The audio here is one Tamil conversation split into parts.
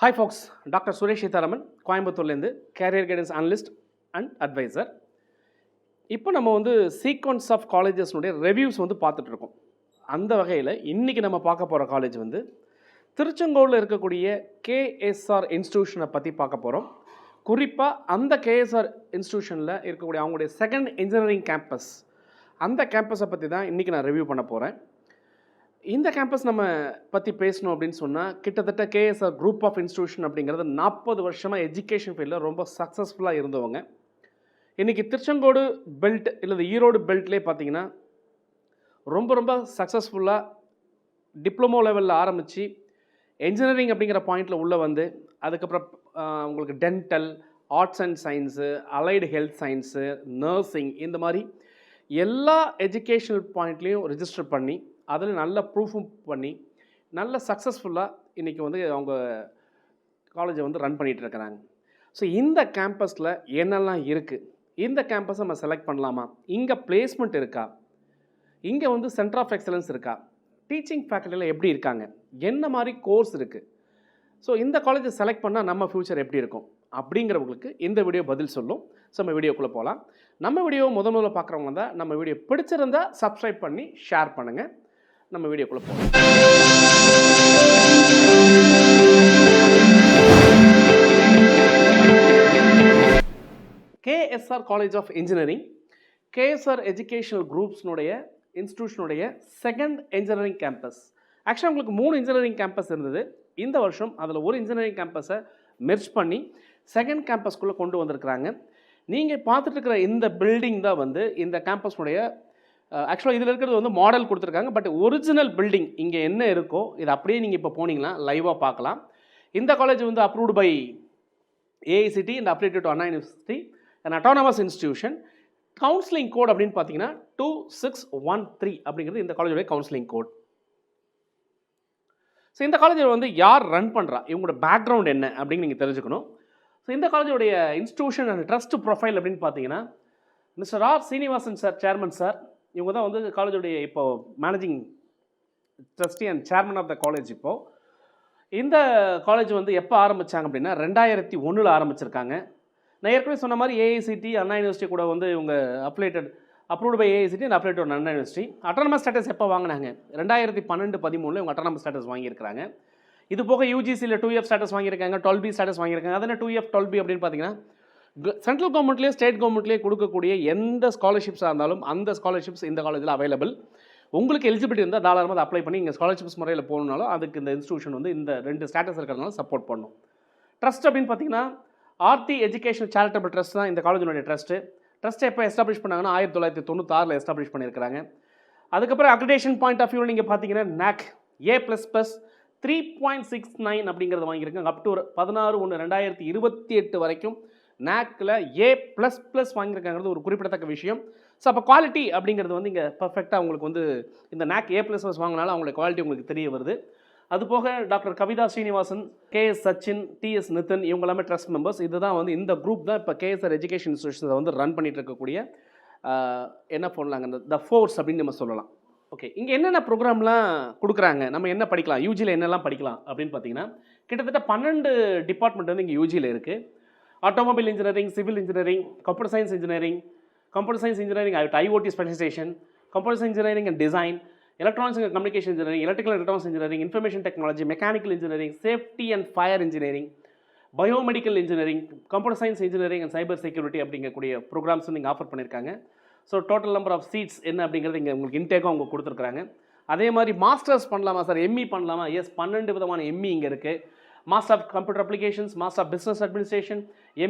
Hi folks, Dr. Suresh Sitharaman, கோயம்புத்தூர்லேருந்து career guidance analyst and advisor. இப்போ நம்ம சீக்வன்ஸ் ஆஃப் காலேஜஸ்னுடைய ரிவ்யூஸ் பார்த்துட்ருக்கோம். அந்த வகையில் இன்றைக்கி நம்ம பார்க்க போகிற காலேஜ் திருச்செங்கோடில் இருக்கக்கூடிய கேஎஸ்ஆர் இன்ஸ்டிடியூஷனை பற்றி பார்க்க போகிறோம். குறிப்பாக அந்த கேஎஸ்ஆர் இன்ஸ்டிடியூஷனில் இருக்கக்கூடிய அவங்களுடைய செகண்ட் இன்ஜினியரிங் கேம்பஸ், அந்த கேம்பஸை பற்றி தான் இன்றைக்கி நான் ரிவ்யூ பண்ண போகிறேன். இந்த கேம்பஸ் நம்ம பற்றி பேசணும் அப்படின்னு சொன்னால், கிட்டத்தட்ட கேஎஸ்ஆர் குரூப் ஆஃப் இன்ஸ்டிடியூஷன் அப்படிங்கிறது 40 வருஷமாக எஜுகேஷன் ஃபீல்டில் ரொம்ப சக்ஸஸ்ஃபுல்லாக இருந்தவங்க. இன்றைக்கி திருச்செங்கோடு பெல்ட் இல்லை ஈரோடு பெல்ட்லேயே பார்த்தீங்கன்னா ரொம்ப சக்ஸஸ்ஃபுல்லாக டிப்ளமோ லெவலில் ஆரம்பித்து என்ஜினியரிங் அப்படிங்கிற பாயிண்டில் உள்ளே வந்து அதுக்கப்புறம் உங்களுக்கு dental, arts and science, allied health science, nursing, இந்த மாதிரி எல்லா எஜுகேஷனல் பாயிண்ட்லேயும் ரிஜிஸ்டர் பண்ணி அதில் நல்ல ப்ரூஃபும் பண்ணி நல்ல சக்ஸஸ்ஃபுல்லாக இன்றைக்கி அவங்க காலேஜை ரன் பண்ணிகிட்ருக்கிறாங்க. ஸோ இந்த கேம்பஸில் என்னெல்லாம் இருக்குது, இந்த கேம்பஸை நம்ம செலக்ட் பண்ணலாமா, இங்கே பிளேஸ்மெண்ட் இருக்கா, இங்கே சென்டர் ஆஃப் எக்ஸலன்ஸ் இருக்கா, டீச்சிங் ஃபேக்கல்ட்டியில் எப்படி இருக்காங்க, என்ன மாதிரி கோர்ஸ் இருக்குது, ஸோ இந்த காலேஜை செலக்ட் பண்ணால் நம்ம ஃப்யூச்சர் எப்படி இருக்கும் அப்படிங்கிறவங்களுக்கு இந்த வீடியோ பதில் சொல்லும். ஸோ நம்ம வீடியோக்குள்ளே போகலாம். நம்ம வீடியோ முதல்ல பார்க்குறவங்க தான் நம்ம வீடியோ பிடிச்சிருந்தால் சப்ஸ்கிரைப் பண்ணி ஷேர் பண்ணுங்கள். நம்ம வீடியோக்குள்ளே போகலாம். KSR college of engineering, KSR educational குரூப்ஸ்னுடைய இன்ஸ்டிடியூஷனுடைய செகண்ட் இன்ஜினியரிங் கேம்பஸ். ஆக்சுவலாக உங்களுக்கு 3 இன்ஜினியரிங் கேம்பஸ் இருந்தது. இந்த வருஷம் அதில் ஒரு இன்ஜினியரிங் கேம்பஸை மெர்ஜ் பண்ணி செகண்ட் கேம்பஸ்குள்ளே கொண்டு வந்திருக்கிறாங்க. நீங்கள் பார்த்துட்டு இருக்கிற இந்த பில்டிங் தான் இந்த கேம்பஸ்னுடைய ஆக்சுவலாக இதில் இருக்கிறது மாடல் கொடுத்துருக்காங்க. பட் ஒரிஜினல் பில்டிங் இங்கே என்ன இருக்கோ இது அப்படியே நீங்கள் இப்போ போனீங்கன்னா லைவாக பார்க்கலாம். இந்த college approved by AICTE and updated to Anna university and autonomous institution. Counselling code அப்படின்னு பார்த்தீங்கன்னா 2613 அப்படிங்கிறது இந்த காலேஜோடைய கவுன்சிலிங் கோட். ஸோ இந்த காலேஜில் யார் ரன் பண்ணுறா, இவங்களோட பேக்ரவுண்ட் என்ன அப்படின்னு நீங்கள் தெரிஞ்சுக்கணும். ஸோ இந்த காலேஜோடைய இன்ஸ்டிடியூஷன் அண்ட் ட்ரஸ்ட் ப்ரொஃபைல் அப்படின்னு பார்த்தீங்கன்னா, mister R Srinivasan sir, chairman sir, இவங்க தான் காலேஜோடைய இப்போது managing trustee and chairman of the college. இப்போது இந்த காலேஜ் எப்போ ஆரம்பித்தாங்க அப்படின்னா 2001 ஆரம்பிச்சிருக்காங்க. நான் ஏற்கனவே சொன்ன மாதிரி ஏஐசிடி அண்ணா யூனிவர்சிட்டி கூட இவங்க approved by AICTE and affiliated to Anna university. Autonomous status எப்போ வாங்கினாங்க, 2012-13 இவங்க அட்டானமஸ் ஸ்டேட்டஸ் வாங்கியிருக்காங்க. இது போக யூஜிசியில் 2F ஸ்டேட்டஸ் வாங்கியிருக்காங்க, 12B ஸ்டேட்டஸ் வாங்கியிருக்காங்க. அதனால் 2F 12B அப்படின்னு பார்த்தீங்கன்னா சென்ட்ரல் கவர்மெண்ட்லேயே ஸ்டேட் கவர்மெண்ட்லேயே கொடுக்கக்கூடிய எந்த ஸ்காலர்ஷிப்ஸாக இருந்தாலும் அந்த ஸ்காலர்ஷிப்ஸ் இந்த காலேஜில் அவைலபிள். உங்களுக்கு எலிஜிபிலிட்டி இருந்தால் தாராளமாக அப்ளை பண்ணி இங்கே ஸ்காலர்ஷிப்ஸ் முறையில் போகணுனாலும் அதுக்கு இந்த இன்ஸ்டிடியூஷன் இந்த 2 ஸ்டேட்டஸ் இருக்கிறதுனால சப்போர்ட் பண்ணும். ட்ரஸ்ட் அப்படின்னு பார்த்தீங்கன்னா ஆர்த்தி எஜுகேஷன் சேரிட்டபிள் ட்ரஸ்ட் தான் இந்த காலேஜினுடைய ட்ரஸ்ட்டை எப்போ எஸ்டாப்ளிஷ் பண்ணாங்கன்னா 1996 எஸ்டாப்ளிஷ் பண்ணியிருக்கிறாங்க. அதுக்கப்புறம் அக்ரிடேஷன் பாயிண்ட் ஆஃப் வியூவில் நீங்கள் பார்த்தீங்கன்னா NAC A++ 3.69 அப்படிங்கிறது வாங்கியிருக்காங்க. அப் டு 16/1/2028 வரைக்கும் NACல A++ வாங்கியிருக்காங்கிறது ஒரு குறிப்பிடத்தக்க விஷயம். ஸோ அப்போ குவாலிட்டி அப்படிங்கிறது இங்கே பர்ஃபெக்டாக உங்களுக்கு இந்த NAC A++ வாங்கினாலும் அவங்களுடைய குவாலிட்டி உங்களுக்கு தெரிய வருது. அதுபோக doctor Kavitha Srinivasan, KS Sachin, TS Nitin, இவங்க எல்லாமே ட்ரஸ்ட் மெம்பர்ஸ். இதுதான் இந்த குரூப் தான் இப்போ கேஎஸ்ஆர் எஜுகேஷன் இன்ஸ்டிடியூஷனை ரன் பண்ணிட்டு இருக்கக்கூடிய என்ன பண்ணலாங்க த ஃபோர்ஸ் அப்படின்னு நம்ம சொல்லலாம். ஓகே, இங்கே என்னென்ன ப்ரோக்ராம்லாம் கொடுக்குறாங்க, நம்ம என்ன படிக்கலாம், யூஜியில் என்னெல்லாம் படிக்கலாம் அப்படின்னு பார்த்தீங்கன்னா கிட்டத்தட்ட 12 டிபார்ட்மெண்ட் இங்கே யூஜியில் இருக்குது. Automobile engineering, civil engineering, computer science engineering, IoT specialization, computer science engineering and design, electronics and communication engineering, electrical electronics engineering, information technology, mechanical engineering, safety and fire engineering, biomedical engineering, computer science engineering and cyber security அப்படிங்கக்கூடிய ப்ரோக்ராம்ஸ் நீங்கள் ஆஃபர் பண்ணியிருக்காங்க. So total number of seats என்ன அப்படிங்கிறது இங்கே உங்களுக்கு இன்டேக்கும் அவங்க கொடுத்துருக்குறாங்க. அதே மாதிரி மாஸ்டர்ஸ் பண்ணலாமா சார், ME பண்ணலாமா, எஸ் 12 விதமான ME இங்கே இருக்குது. Master of computer applications, master of business administration,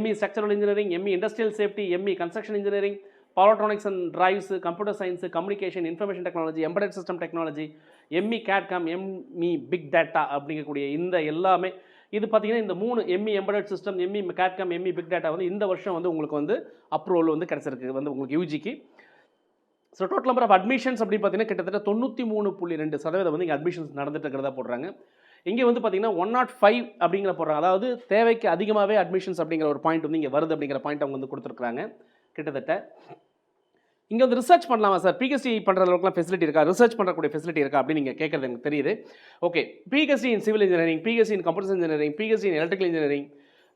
ME structural engineering, ME industrial safety, ME construction engineering, power electronics and drives, computer science, communication, information technology, embedded system technology, ME CAD CAM, ME big data அப்படிங்கக்கூடிய இந்த எல்லாமே இது பார்த்தீங்கன்னா இந்த 3 ME embedded system, ME CAD CAM, ME big data இந்த வருஷம் உங்களுக்கு அப்ரூவல் கிடைச்சிருக்கு உங்களுக்கு யூஜிக்கு. So total number of admissions அப்படின்னு பார்த்தீங்கன்னா கிட்டத்தட்ட 93.2% இங்கே அட்மிஷன்ஸ் நடந்துட்டு இருக்கிறதா போடுறாங்க. இங்கே பார்த்தீங்கன்னா 105 அப்படிங்கிற போடுறாங்க. அதாவது தேவைக்கு அதிகமாகவே அட்மிஷன்ஸ் அப்படிங்கிற ஒரு பாயிண்ட் இங்கே வருது அப்படிங்கிற பாயிண்ட் அவங்க கொடுத்துருக்குறாங்க. கிட்டத்தட்ட இங்கே வந்து ரிசர்ச் பண்ணலாமா சார், பிஹெச்டி பண்ணுற அளவுக்குலாம் ஃபெசிலிட்டி இருக்கா, ரிசர்ச் பண்ணுறக்கூடிய ஃபெசிலிட்டி இருக்கா அப்படின்னு நீங்கள் கேட்குறது எனக்கு தெரியுது. Okay, PhD in civil engineering, PhD in computer engineering, PhD in electrical engineering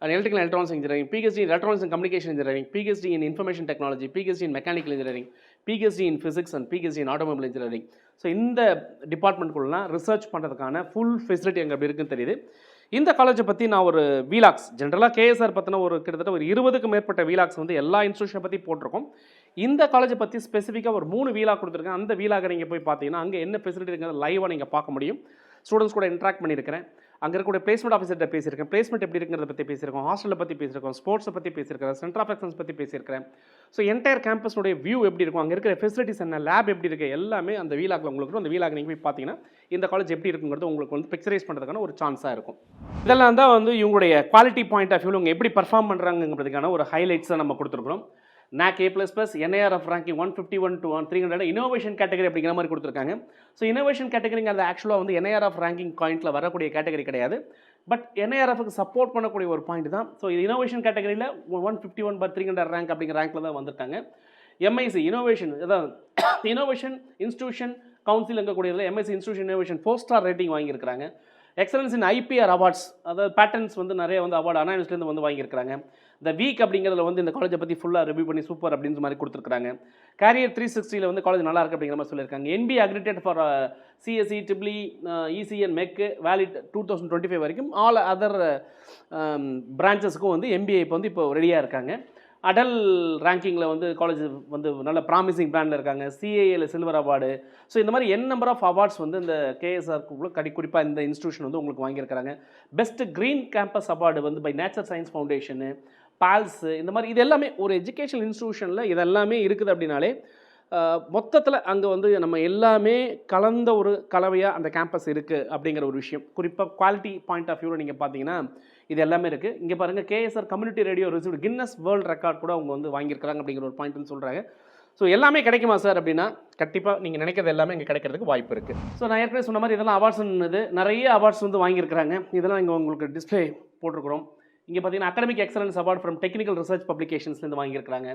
and electrical and electronics engineering, PhD in electronics and communication engineering, PhD in information technology, PhD in mechanical engineering, PhD in physics and PhD in automobile engineering. So இந்த டிபார்ட்மெண்ட்குள்ளலாம் ரிசர்ச் பண்ணுறதுக்கான ஃபுல் ஃபெசிலிட்டி அங்கே எப்படி இருக்குன்னு தெரியுது. இந்த காலேஜை பற்றி நான் ஒரு வீலாக்ஸ் ஜென்ரலாக கேஎஸ்ஆர் பற்றின ஒரு கிட்டத்தட்ட ஒரு 20க்கும் மேற்பட்ட வீலாக்ஸ் வந்து எல்லா இன்ஸ்டியூஷனை பற்றி போட்டிருக்கோம். இந்த காலேஜை பற்றி ஸ்பெசிஃபிக்காக ஒரு 3 வீலாக் கொடுத்துருக்கேன். அந்த வீலாக நீங்கள் போய் பார்த்தீங்கன்னா அங்கே என்ன ஃபெசிலிட்டி இருக்கிறது லைவாக நீங்கள் பார்க்க முடியும். ஸ்டூடெண்ட்ஸ் கூட இன்ட்ராக்ட் பண்ணியிருக்கிறேன். அங்கே இருக்கக்கூடிய பிளேஸ்மெண்ட் ஆஃபீஸர்கிட்ட பேசியிருக்கேன், பிளேஸ்மெண்ட் எப்படி இருக்கிறத பற்றி பேசியிருக்கோம், ஹாஸ்டலை பற்றி பேசியிருக்கோம், ஸ்போர்ட்ஸை பற்றி பேசியிருக்கிறேன், சென்டர் ஆஃப் எக்ஸலன்ஸ் பற்றி பேசியிருக்கிறேன். ஸோ என்டையர் கேம்பஸோடைய வியூ எப்படி இருக்கும், அங்கே இருக்கிற ஃபெசிலிட்டிஸ் என்ன, லேப் எப்படி இருக்குது, எல்லாமே அந்த வீலாகில் உங்களுக்கு அந்த வீலாக நீங்கள் போய் பார்த்தீங்கன்னா இந்த காலேஜ் எப்படி இருக்குங்கிறது உங்களுக்கு வந்து பிக்சரைஸ் பண்ணுறதுக்கான ஒரு சான்ஸாக இருக்கும். இதெல்லாம் தான் வந்து இவங்களுடைய குவாலிட்டி பாயிண்ட் ஆஃப் வியூவில் இவங்க எப்படி பர்ஃபார்ம் பண்ணுறாங்கிறதுக்கான ஒரு ஹைலைட்ஸை நம்ம கொடுத்துருக்குறோம். NAC A++, NIRF ranking 151 to 300, innovation category அப்படிங்கிற மாதிரி கொடுத்துருக்காங்க. ஸோ இனோவேஷன் கேட்டகரிங்கிறது ஆக்சுவலாக வந்து NIRF ரேங்கிங் பாயிண்ட்டில் வரக்கூடிய கேட்டகரி கிடையாது. பட் NIRFக்கு சப்போர்ட் பண்ணக்கூடிய ஒரு பாயிண்ட் தான். ஸோ இது இனோவேஷன் கேட்டகரியில் 151/300 ரேங்க் அப்படிங்கிற ரேங்க்கில் தான் வந்திருக்காங்க. MIC இனோவேஷன், அதாவது இனோவேஷன் இன்ஸ்டியூஷன் கவுன்சில் இருக்கக்கூடியதில் MIC institution innovation 4 star rating வாங்கியிருக்கிறாங்க. எக்ஸலன்ஸ் இன் IPR அவார்ட்ஸ், அதாவது பேட்டர்ன்ஸ் வந்து நிறைய வந்து அவார்டு அண்ணா யூனிவர்சிட்டிலேருந்து வந்து வாங்கியிருக்காங்க. இந்த வீக் அப்படிங்கிறதுல வந்து இந்த காலேஜை பற்றி ஃபுல்லாக ரிவ்யூ பண்ணி சூப்பர் அப்படின்ற மாதிரி கொடுத்துருக்காங்க. கேரியர் 360 வந்து காலேஜ் நல்லா இருக்குது அப்படிங்கிற மாதிரி சொல்லியிருக்காங்க. NBA accredited for CSE, EEE, EC and MEC valid 2025 வரைக்கும். ஆல் அதர் பிரான்ச்சஸ்க்கும் வந்து MBA இப்போ வந்து இப்போ ரெடியாக இருக்காங்க. அடல் ரேங்கிங்கில் வந்து காலேஜ் வந்து நல்ல ப்ராமிசிங் பிராண்டில் இருக்காங்க. CAAல சில்வர் அவார்டு. ஸோ இந்த மாதிரி நம்பர் ஆஃப் அவார்ட்ஸ் வந்து இந்த கேஎஸ்ஆர்க்குள்ள குறிப்பாக இந்த இன்ஸ்டியூஷன் வந்து உங்களுக்கு வாங்கியிருக்கிறாங்க. பெஸ்ட் க்ரீன் கேம்பஸ் அவார்டு வந்து பை நேச்சர் சயின்ஸ் ஃபவுண்டேஷனு, பால்ஸு, இந்த மாதிரி இது எல்லாமே ஒரு எஜுகேஷனல் இன்ஸ்டியூஷனில் இதெல்லாமே இருக்குது அப்படின்னாலே மொத்தத்தில் அங்கே வந்து நம்ம எல்லாமே கலந்த ஒரு கலவையாக அந்த கேம்பஸ் இருக்குது அப்படிங்கிற ஒரு விஷயம். குறிப்பாக குவாலிட்டி பாயிண்ட் ஆஃப் வியூவில் நீங்கள் பார்த்தீங்கன்னா இது எல்லாமே இருக்குது. இங்கே பாருங்கள், KSR community radio received Guinness world record கூட அவங்க வந்து வாங்கியிருக்கிறாங்க அப்படிங்கிற ஒரு பாயிண்ட்னு சொல்கிறாங்க. ஸோ எல்லாமே கிடைக்குமா சார் அப்படின்னா கண்டிப்பாக நீங்கள் நினைக்கிறது எல்லாமே இங்கே கிடைக்கிறதுக்கு வாய்ப்பு இருக்குது. ஸோ நான் ஏற்கனவே சொன்ன மாதிரி இதெல்லாம் அவார்ட்ஸ்னு நிறைய அவார்ட்ஸ் வந்து வாங்கியிருக்கிறாங்க. இதெல்லாம் இங்கே உங்களுக்கு டிஸ்பிளே போட்டிருக்கிறோம். இங்கே பார்த்தீங்கன்னா academic excellence award from technical research பப்ளிகேஷன்ஸ்லேருந்து வாங்கியிருக்கிறாங்க.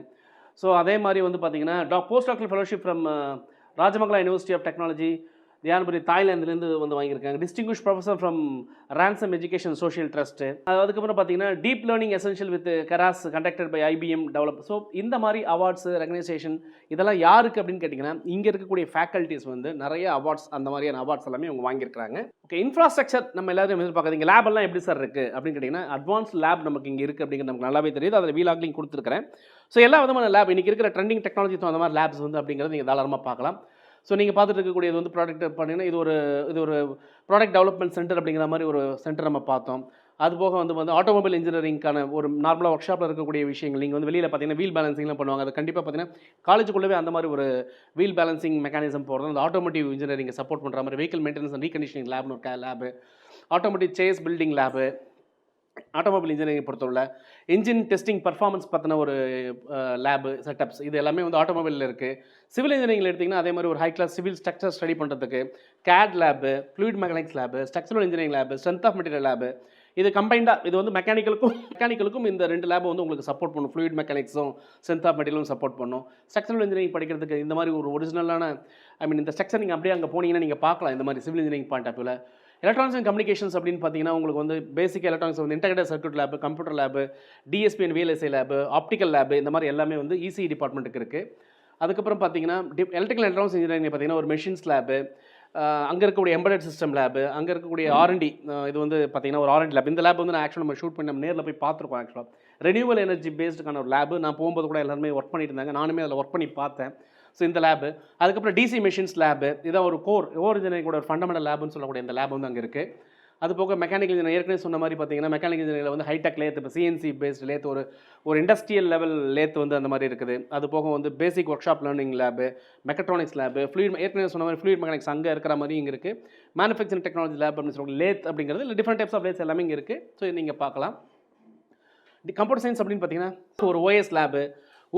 ஸோ அதே மாதிரி வந்து பார்த்தீங்கன்னா post doctoral fellowship from Rajamangala university of technology Thanyaburi தாய்லாந்துலேருந்து வந்து வாங்கியிருக்காங்க. Distinguished professor from Ransom education social trust. அதுக்கப்புறம் பார்த்தீங்கன்னா deep learning essential with Keras conducted by IBM develop. ஸோ இந்த மாதிரி அவார்ட்ஸு ரெகனைசேஷன் இதெல்லாம் யாருக்கு அப்படின்னு கேட்டிங்கன்னா இங்கே இருக்கக்கூடிய ஃபேக்கல்ட்டிஸ் வந்து நிறைய அவார்ட்ஸ், அந்த மாதிரியான அவார்ட்ஸ் எல்லாமே அவங்க வாங்கியிருக்காங்க. ஓகே, இன்ஃப்ராஸ்ட்ரக்சர் நம்ம எல்லாரும் எதிர்பார்க்குறது. இங்கே லேப் எல்லாம் எப்படி சார் இருக்குது அப்படின்னு கேட்டிங்கன்னா அட்வான்ஸ் லேப் நமக்கு இங்கே இருக்குது அப்படிங்கிறது நமக்கு நல்லாவே தெரியுது. அதில் வீலாக்லையும் கொடுத்துருக்கிறேன். ஸோ எல்லா விதமான லேப் இன்றைக்கி இருக்கிற ட்ரெண்டிங் டெக்னாலஜி அந்த மாதிரி லேப்ஸ் வந்து அப்படிங்கிறது நீங்கள் தாராளமாக பார்க்கலாம். ஸோ நீங்கள் பார்த்துட்டு இருக்கக்கூடியது வந்து ப்ராடக்ட் பண்ணிங்கன்னா இது ஒரு ப்ராடக்ட் டெவலப்மெண்ட் சென்டர் அப்படிங்கிற மாதிரி ஒரு சென்டர் நம்ம பார்த்தோம். அது போக வந்து ஆட்டோமொபைல் இன்ஜினியரிங்கான ஒரு நார்மலாக ஒர்க் ஷாப்பில் இருக்கக்கூடிய விஷயங்கள். நீங்கள் வந்து வெளியில் பார்த்தீங்கன்னா வீல் பேலன்சிங்லாம் பண்ணுவாங்க. அது கண்டிப்பாக பார்த்தீங்கன்னா காலேஜுக்குள்ளவே அந்த மாதிரி ஒரு வீல் பேலன்சிங் மெக்கானிசம் போகிறது, அந்த ஆட்டோமோட்டிவ் இன்ஜினியரிங்கை சப்போர்ட் பண்ணுற மாதிரி வெஹிக்கல் மெயின்டெனன்ஸ் அண்ட் ரீகண்டிஷனிங் லேப்னு ஒரு lab, automotive chassis building lab, automobile engineering பொறுத்தவரை இன்ஜின் டெஸ்டிங் பர்ஃபார்மன்ஸ் பற்றின ஒரு லேபு செட்டப்ஸ் இது எல்லாமே வந்து ஆட்டோமொபைலில் இருக்குது. சிவில் இன்ஜினியரிங்கில் எடுத்திங்கன்னா அதே மாதிரி ஒரு high class civil structure study பண்ணுறதுக்கு CAD lab, fluid mechanics lab, structural engineering lab, strength of material lab. இது கம்பைண்டாக இது வந்து மெக்கானிக்கலுக்கும் இந்த 2 லேபு வந்து உங்களுக்கு சப்போர்ட் பண்ணும். ஃப்ளூயிட் மெக்கானிக்ஸும் ஸ்ட்ரென்த் ஆஃப் மெட்டீரியலும் சப்போர்ட் பண்ணும். ஸ்ட்ரக்சரல் இன்ஜினியரிங் படிக்கிறதுக்கு இந்த மாதிரி ஒரு ஒரிஜினலான இந்த ஸ்ட்ரக்சர் நீங்கள் அப்படியே அங்கே போனீங்கன்னா நீங்கள் பார்க்கலாம். இந்த மாதிரி சிவில் இன்ஜினியரிங் பாயிண்ட் ஆஃப் வியூவில் எலக்ட்ரானிக்ஸ் அண்ட் கம்யூனிகேஷன்ஸ் அப்படின்னு பார்த்தீங்கன்னா உங்களுக்கு வந்து பேசிக் எலக்ட்ரானிக்ஸ் வந்து integrated circuit lab, computer lab, DSP and VLSI lab, optical lab, இந்த மாதிரி எல்லாமே வந்து ECE டிபார்ட்மெண்ட்டுக்கு இருக்குது. அதுக்கப்புறம் பார்த்தீங்கன்னா எலக்ட்ரிக்கல் எலக்ட்ரானிக்ஸ் இன்ஜினியரிங் பார்த்தீங்கன்னா ஒரு மெஷின்ஸ் லேபு, அங்கே இருக்கக்கூடிய எம்பெடட் சிஸ்டம் லேபு, அங்கே இருக்கக்கூடிய R&D இது வந்து பார்த்தீங்கன்னா ஒரு R&D லேப். இந்த லேப் வந்து நான் ஆக்சுவலாக நம்ம ஷூட் பண்ணி நம்ம நேரில் போய் பார்த்துருக்கோம். ஆக்சுவலாக ரெனியூவல் எனர்ஜி பேஸ்டுக்கான ஒரு லேபு. நான் போகும்போது கூட எல்லாருமே ஒர்க் பண்ணிட்டு இருந்தாங்க, நானுமே அதில் ஒர்க் பண்ணி பார்த்தேன். ஸோ இந்த லேபு, அதுக்கப்புறம் DC மெஷின்ஸ் லேபு, இதான் ஒரு கோர் இன்ஜினியரிங் கூட ஒரு ஃபண்டமெண்டல் லேபுன்னு சொல்லக்கூடிய இந்த லேப் வந்து அங்கே இருக்குது. அது போக மெக்கானிக்கல் இன்ஜினியர் ஏற்கனவே சொன்ன மாதிரி பார்த்தீங்கன்னா மெக்கானிக்கல் இன்ஜினியரில் வந்து ஹைடெக் லேத், இப்போ CNC பேஸ்டு லேத், ஒரு இண்டஸ்ட்ரியல் லெவல் லேத் வந்து அந்த மாதிரி இருக்குது. அது போக வந்து basic workshop learning lab, mechatronics lab, fluid ஏற்கனவே சொன்ன மாதிரி ஃப்ளூயிட் மெக்கானிக்ஸ் அங்கே இருக்கிற மாதிரி இங்கே இருக்குது. மேனுஃபேக்சரிங் டெக்னாலஜி லேப் அப்படின்னு சொல்லுவாங்க. லேத் அப்படிங்கிறது இல்லை, டிஃப்ரெண்ட் டைப்ஸ் ஆஃப் லேத்ஸ் எல்லாமே இங்கே இருக்குது. ஸோ நீங்கள் பார்க்கலாம். கம்ப்யூட்டர் சயின்ஸ் அப்படின்னு பார்த்தீங்கன்னா ஒரு OS லேபு,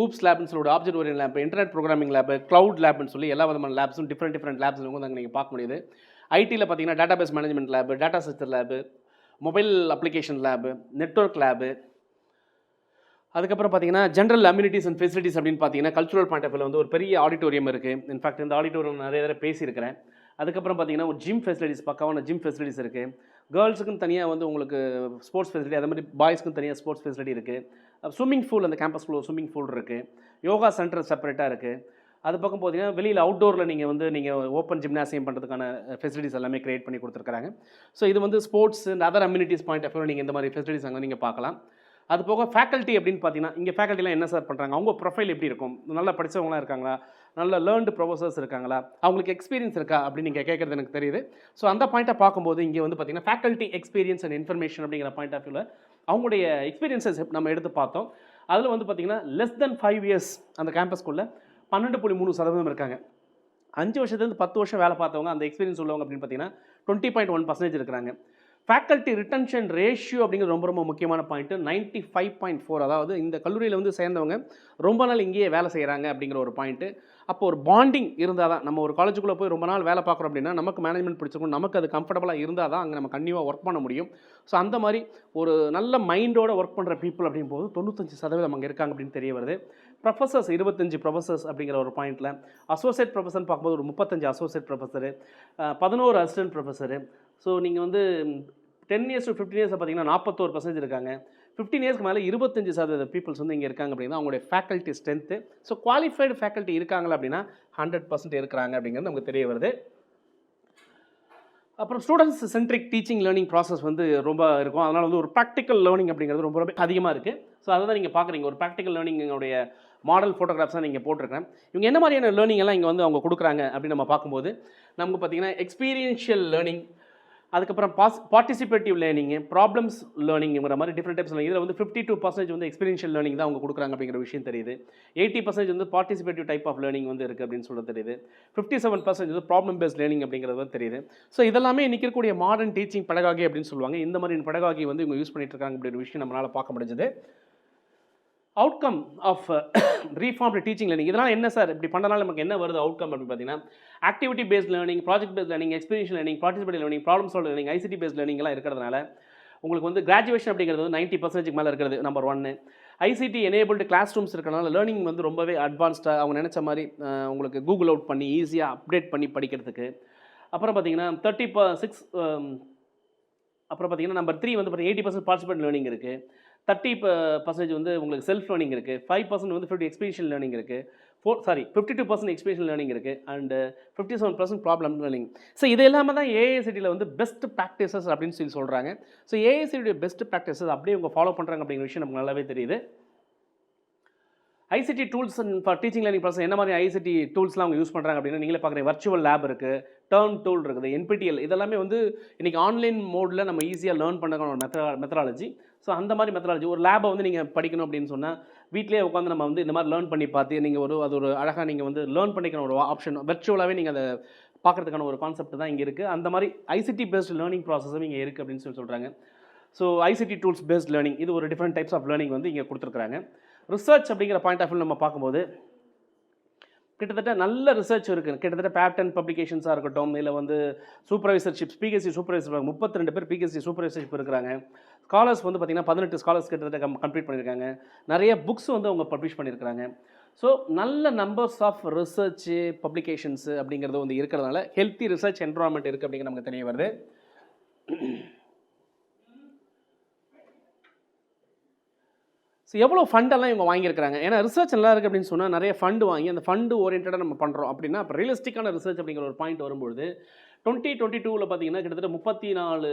ஊப்ஸ் லேப்னு சொல்லி object orient lab, internet programming lab, cloud லேப்னு சொல்லி எல்லா விதமான லேப்ஸும் டிஃப்ரெண்ட் லேப்ஸ் வந்து அங்கே நீங்கள் பார்க்க முடியுது. ஐடியில் பார்த்தீங்கன்னா database management lab, data centre lab, mobile application lab, network lab, அதுக்கப்புறம் பார்த்தீங்கன்னா ஜென்ரல் அம்யூனிட்டிஸ் அண்ட் ஃபெசிலிட்டிஸ் அப்படின்னு பார்த்தீங்கன்னா கல்ச்சுரல் பாயிண்ட் ஆஃப் வியூவில் வந்து ஒரு பெரிய ஆடிட்டோரியம் இருக்குது. இன்ஃபேக்ட் இந்த ஆடிட்டோரியம் நிறைய தடவை பேசியிருக்கிறேன். அதுக்கப்புறம் பார்த்தீங்கன்னா ஒரு ஜிம் ஃபெசிலிட்டிஸ், பக்காவான ஜிம் ஃபெசிலிட்டிஸ் இருக்குது. கேர்ள்ஸுக்குன்னு தனியாக வந்து உங்களுக்கு ஸ்போர்ட்ஸ் ஃபெசிலிட்டி, அதே மாதிரி பாய்ஸ்க்கும் தனியாக ஸ்போர்ட்ஸ் ஃபெசிலிட்டி இருக்குது. ஸ்விம்மிங் பூல், அந்த கேம்பஸ்குள்ள ஸ்விம்மிங் பூல் இருக்குது. யோகா சென்டர் செப்பரேட்டாக இருக்குது. அது பக்கம் பார்த்தீங்கன்னா வெளியில் அவுட்டோரில் நீங்கள் ஓப்பன் ஜிம்னாசியம் பண்ணுறதுக்கான ஃபெசிலிட்டிஸ் எல்லாமே கிரியேட் பண்ணி கொடுத்துருக்காங்க. ஸோ இது வந்து sports and other amenities point of வியூவில் நீங்கள் இந்த மாதிரி ஃபெசிலிட்டிஸ் அங்கே நீங்கள் பார்க்கலாம். அது போக ஃபேக்கல்ட்டி அப்படின்னு பார்த்தீங்கன்னா இங்கே ஃபேக்கல்ட்டிலாம் என்ன சார் பண்ணுறாங்க, அவங்க ப்ரொஃபைல் எப்படி இருக்கும், நல்லா படித்தவங்களாம் இருக்காங்களா, நல்ல லேர்ன்டு ப்ரொஃபஸர்ஸ் இருக்காங்களா, அவங்களுக்கு எக்ஸ்பீரியன்ஸ் இருக்கா அப்படின்னு நீங்கள் கேட்குறது எனக்கு தெரியுது. ஸோ அந்த பாயிண்ட்டை பார்க்கும்போது இங்கே வந்து பார்த்தீங்கன்னா ஃபேக்கல்ட்டி எக்ஸ்பீரியன்ஸ் அண்ட் இன்ஃபர்மேஷன் அப்படிங்கிற பாயிண்ட் ஆஃப் வியூவில் அவங்களுடைய எக்ஸ்பீரியன்ஸஸ் நம்ம எடுத்து பார்த்தோம். அதில் வந்து பார்த்தீங்கன்னா லெஸ் தென் 5 இயர்ஸ் அந்த கேம்பஸ்க்குள்ளே 12.3% இருக்காங்க. 5 வருஷத்துலேருந்து 10 வருஷம் வேலை பார்த்தவங்க, அந்த எக்ஸ்பீரியன்ஸ் உள்ளவங்க அப்படின்னு பார்த்தீங்கன்னா 20.1% இருக்கிறாங்க. ஃபேக்கல்ட்டி ரிட்டன்ஷன் ரேஷியோ அப்படிங்கிறது ரொம்ப ரொம்ப முக்கியமான பாயிண்ட்டு. 95.4, அதாவது இந்த கல்லூரியில் வந்து சேர்ந்தவங்க ரொம்ப நாள் இங்கேயே வேலை செய்கிறாங்க அப்படிங்கிற ஒரு பாயிண்ட்டு. அப்போ ஒரு பாண்டிங் இருந்தால் தான், நம்ம ஒரு காலேஜுக்குள்ளே போய் ரொம்ப நாள் வேலை பார்க்குறோம் அப்படின்னா நமக்கு மேனேஜ்மெண்ட் பிடிச்சிருக்கும், நமக்கு அது கம்ஃபர்டபுளாக இருந்தால் தான் அங்கே நம்ம கண்டிப்பாக ஒர்க் பண்ண முடியும். ஸோ அந்த மாதிரி ஒரு நல்ல மைண்டோட ஒர்க் பண்ணுற பீப்புள் அப்படிங்கும் போது 95% அங்கே இருக்காங்க அப்படின்னு தெரிய வருது. ப்ரொஃபஸர்ஸ் 25 ப்ரொஃபஸர்ஸ் அப்படிங்கிற ஒரு பாயிண்ட்டில், அசோசியேட் ப்ரொஃபஸர்னு பார்க்கும்போது ஒரு 35 associate professor, 11 assistant professor. So நீங்கள் வந்து 10 இயர்ஸ் டு 15 இயர்ஸ் பார்த்தீங்கன்னா 41% இருக்காங்க. 15 இயர்ஸ்க்கு மேலே 25% பீப்புள்ஸ் வந்து இங்கே இருக்காங்க அப்படின்னா அவங்களுடைய faculty strength. So qualified faculty இருக்காங்களா அப்படின்னா 100% இருக்கிறாங்க அப்படிங்கிறது நமக்கு தெரிய வருது. அப்புறம் students centric teaching learning process வந்து ரொம்ப இருக்கும். அதனால் வந்து ஒரு ப்ராக்டிக்கல் லேர்னிங் அப்படிங்கிறது ரொம்ப ரொம்ப அதிகமாக இருக்குது. ஸோ அதை தான் நீங்கள் பார்க்குறீங்க. ஒரு ப்ராக்டிக்கல் லேர்னிங்கோடைய மாடல் ஃபோட்டோகிராஃப்ஸாக நீங்கள் போட்டிருக்கேன். இவங்க என்ன மாதிரியான லேர்னிங் எல்லாம் இங்கே வந்து அவங்க கொடுக்குறாங்க அப்படின்னு நம்ம பார்க்கும்போது நமக்கு பார்த்தீங்கன்னா எக்ஸ்பீரியன்ஷியல் லேர்னிங், அதுக்கப்புறம் பார்ட்டிசிபேட்டிவ் லேர்னிங், ப்ராப்ளம்ஸ் லேர்னிங்கிற மாதிரி டிஃப்ரெண்ட் டைப்ஸ் லேர்னிங். இதில் வந்து 52% வந்து எக்ஸ்பீரியன்ஷியல் லேர்னிங் தான் அவங்க கொடுக்குறாங்க அப்படிங்கிற விஷயம் தெரியுது. 80% வந்து பார்ட்டிசிபேட்டிவ் டைப் ஆஃப் லேர்னிங் வந்து இருக்குது அப்படின்னு சொல்ல தெரியுது. 57% வந்து ப்ராப்ளம் பேஸ்ட் லேர்னிங் அப்படிங்கிறது வந்து தெரியுது. ஸோ இதெல்லாமே இன்றைக்கி இருக்கக்கூடிய மாடர்ன் டீச்சிங் பெடகாகி அப்படின்னு சொல்லுவாங்க. இந்த மாதிரி பெடகாகி வந்து இவங்க யூஸ் பண்ணிட்டு இருக்காங்க அப்படிங்கிற விஷயம் நம்மளால் பார்க்க முடிஞ்சது. அவுட்கம் ஆஃப் ரீஃபார்ம்டு டீச்சிங் லேர்னிங், இதனால் என்ன சார் இப்படி பண்ணனால நமக்கு என்ன வருது அவுட்கம் அப்படின்னு பார்த்தீங்கன்னா activity based learning, project based learning, experiential learning, participative learning, problem solve learning, ICT based லேர்னிங்லாம் இருக்கிறதுனால உங்களுக்கு வந்து கிராஜுவேஷன் அப்படிங்கிறது வந்து 90% மேலே இருக்கிறது number 1. ICT enabled classrooms இருக்கிறனால லேர்னிங் வந்து ரொம்பவே அட்வான்ஸ்டாக அவங்க நினச்ச மாதிரி உங்களுக்கு கூகுள் அவுட் பண்ணி ஈஸியாக அப்டேட் பண்ணி படிக்கிறதுக்கு. அப்புறம் பார்த்தீங்கன்னா 36 அப்புறம் பார்த்தீங்கன்னா நம்பர் 3 வந்து பார்த்தீங்கன்னா 80% பார்ட்டிசிபேட் லேர்னிங் இருக்குது. 30% வந்து உங்களுக்கு செல்ஃப் லேர்னிங் இருக்குது. 5% வந்து 50 எக்ஸ்பீரியன்ஷியல் லேர்னிங் இருக்குது. 52% எக்ஸ்பீரியன்ஷியல் லேர்னிங் இருக்குது. And 57% problem learning. ஸோ இது எல்லாமே தான் ஏஐசிடியில் வந்து பெஸ்ட் ப்ராக்டிசஸ் அப்படின்னு சொல்லி சொல்கிறாங்க. ஸோ ஏஐசிடியோட பெஸ்ட் ப்ராக்டிசஸ் அப்படியே அவங்க ஃபாலோ பண்ணுறாங்க அப்படிங்கிற விஷயம் நமக்கு நல்லாவே தெரியுது. ICT tools for teaching learning process, என்ன மாதிரி ஐசிடி டூல்ஸ்லாம் அவங்க யூஸ் பண்ணுறாங்க அப்படின்னா நீங்களே பார்க்குறீங்க. வர்ச்சுவல் லேப் இருக்குது, டர்ன் டூல் இருக்குது, என்பிடிஎல், இதெல்லாமே வந்து இன்றைக்கி ஆன்லைன் மோடில் நம்ம ஈஸியாக லேர்ன் பண்ணுற ஒரு மெத்தடாலஜி. ஸோ அந்த மாதிரி மெத்தடாலஜி ஒரு லேபை வந்து நீங்கள் படிக்கணும் அப்படின்னு சொன்னால் வீட்டிலே உட்காந்து நம்ம வந்து இந்த மாதிரி லேர்ன் பண்ணி பார்த்து நீங்கள் அது ஒரு அழகாக நீங்கள் வந்து லேர்ன் பண்ணிக்கிற ஒரு ஆப்ஷன் வர்ச்சுவலாகவே நீங்கள் அதை பார்க்குறதுக்கான ஒரு கான்செப்ட் தான் இங்கே இருக்குது. அந்த மாதிரி ஐசிடி பேஸ்ட் லேர்னிங் ப்ராசஸும் இங்கே இருக்குது அப்படின்னு சொல்கிறாங்க. So ICT tools paste learning, இது ஒரு டிஃப்ரெண்ட் டைப்ஸ் ஆஃப் லேர்னிங் வந்து இங்கே கொடுத்துருக்குறாங்க. ரிசர்ச் அப்படிங்கிற பாயிண்ட் ஆஃப் வியூ நம்ம பார்க்கும்போது கிட்டத்தட்ட நல்ல ரிசர்ச் இருக்குது. கிட்டத்தட்ட பேட்டன் பப்ளிகேஷன்ஸாக இருக்கட்டும், இல்லை வந்து சூப்பர்வைசர்ஷிப், பிஹெச்டி சூப்பர்வைசர் 32 பேர் பிஹெச்டி சூப்பர்வைசர்ஷிப் இருக்கிறாங்க. ஸ்காலர்ஸ் வந்து பார்த்திங்கன்னா 18 ஸ்காலர்ஸ் கிட்டத்தட்ட கம்ப்ளீட் பண்ணியிருக்காங்க. நிறைய புக்ஸ் வந்து அவங்க பப்ளிஷ் பண்ணியிருக்கிறாங்க. ஸோ நல்ல நம்பர்ஸ் ஆஃப் ரிசர்ச்சு பப்ளிகேஷன்ஸு அப்படிங்கிறது வந்து இருக்கிறதுனால ஹெல்த்தி ரிசர்ச் என்வரான்மெண்ட் இருக்குது அப்படிங்கிற நமக்கு தெரிய வருது. ஸோ எவ்வளோ ஃபண்டெல்லாம் இவங்க வாங்கியிருக்கிறாங்க. ஏன்னா ரிசர்ச் நல்லா இருக்குது அப்படின்னு சொன்னால் நிறைய ஃபண்டு வாங்கி அந்த ஃபண்டு ஓரியன்டாக நம்ம பண்ணுறோம் அப்படின்னா அப்போ ரியலிஸ்டிக்கான ரிசர்ச் அப்படிங்கிற ஒரு பாயிண்ட் வரும்பொழுது 2022 பார்த்தீங்கன்னா கிட்டத்தட்ட 34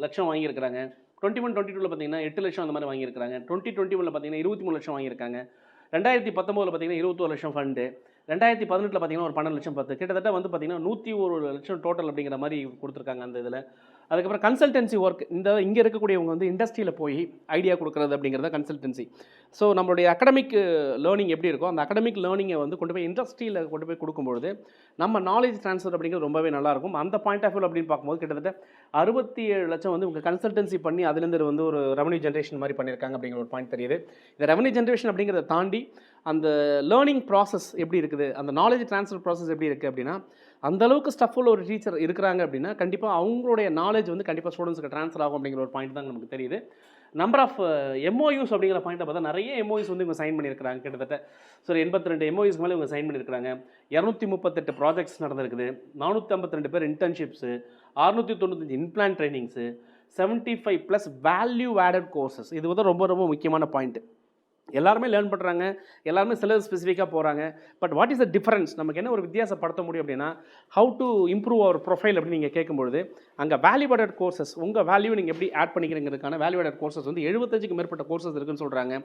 லட்சம் வாங்கியிருக்கிறாங்க. 21-22 பார்த்தீங்கன்னா 8 லட்சம் அந்த மாதிரி வாங்கியிருக்கிறாங்க. 2021 பார்த்தீங்கன்னா 23 லட்சம் வாங்கியிருக்காங்க. 2019 பார்த்தீங்கன்னா 21 லட்சம் ஃபண்டு. 2018 பார்த்தீங்கன்னா ஒரு 12 லட்சம் 10, கிட்டத்தட்ட வந்து பார்த்தீங்கன்னா 101 லட்சம் டோட்டல் அப்படிங்கிற மாதிரி கொடுத்துருக்காங்க அந்த இதில். அதுக்கப்புறம் கன்சல்டன்சி ஒர்க், இங்கே இருக்கக்கூடியவங்க வந்து இண்டஸ்ட்ரியில் போய் ஐடியா கொடுக்குறது அப்படிங்கிறத கன்சல்டன்சி. ஸோ நம்மளுடைய அகடமிக் லேர்னிங் எப்படி இருக்கோ அந்த அகடமிக் லேர்னிங்கை வந்து கொண்டு போய் இண்டஸ்ட்ரியில் கொண்டு போய் கொடுக்கும்பொழுது நம்ம நாலேஜ் ட்ரான்ஸ்ஃபர் அப்படிங்கிறது ரொம்பவே நல்லாயிருக்கும். அந்த பாயிண்ட் ஆஃப் வியூ அப்படின்னு பார்க்கும்போது கிட்டத்தட்ட 67 லட்சம் வந்து உங்கள் கன்சல்டன்சி பண்ணி அதுலேருந்து வந்து ஒரு ரெவன்யூ ஜென்ரேஷன் மாதிரி பண்ணியிருக்காங்க அப்படிங்கிற ஒரு பாயிண்ட் தெரியுது. இந்த ரெவன்யூ ஜென்ரேஷன் அப்படிங்கிறத தாண்டி அந்த லேர்னிங் ப்ராசஸ் எப்படி இருக்குது, அந்த நாலேஜ் ட்ரான்ஸ்ஃபர் ப்ராசஸ் எப்படி இருக்குது அப்படின்னா அந்தளவுக்கு ஸ்டஃப்ஃபுல் ஒரு டீச்சர் இருக்கிறாங்க அப்படின்னா கண்டிப்பாக அவங்களுடைய நாலேஜ் வந்து கண்டிப்பாக ஸ்டூடெண்ட்ஸுக்கு ட்ரான்ஸ்ஃபர் ஆகும் அப்படிங்கிற ஒரு பாயிண்ட் தான் நமக்கு தெரியுது. நம்பர் ஆஃப் எம்ஓயூஸ் அப்படிங்கிற பாயிண்ட்டை பார்த்தா நிறைய எம்ஓயூஸ் வந்து இவங்க சைன் பண்ணியிருக்கிறாங்க. கிட்டத்தட்ட ஸோ 82 எம்ஓயூஸ்க்கு மேலே இவங்க சைன் பண்ணியிருக்கிறாங்க. 238 ப்ராஜெக்ட்ஸ் நடந்திருக்குது. 452 பேர் இன்டர்ன்ஷிப்ஸு, 695 இன்பிளான் ட்ரைனிங்ஸு, 75+ வேல்யூ ஆடட் கோர்சஸ். இது வந்து ரொம்ப ரொம்ப முக்கியமான பாயிண்ட்டு. எல்லாருமே லேர்ன் பண்ணுறாங்க, எல்லாருமே சிலர் ஸ்பெசிஃபிக்காக போகிறாங்க. But what is the difference? நமக்கு என்ன ஒரு வித்தியாசப்படுத்த முடியும் அப்படின்னா, how to improve our profile அப்படின்னு நீங்கள் கேட்கும்பொழுது, அங்கே வேல்யூ ஆடட் கோர்சஸ் உங்கள் வேல்யூ நீங்கள் எப்படி ஆட் பண்ணிக்கிறீங்கிறதுக்கான வேல்யூ ஆடட் கோர்சஸ் வந்து 75க்கும் மேற்பட்ட கோர்சஸ் இருக்குன்னு சொல்கிறாங்க.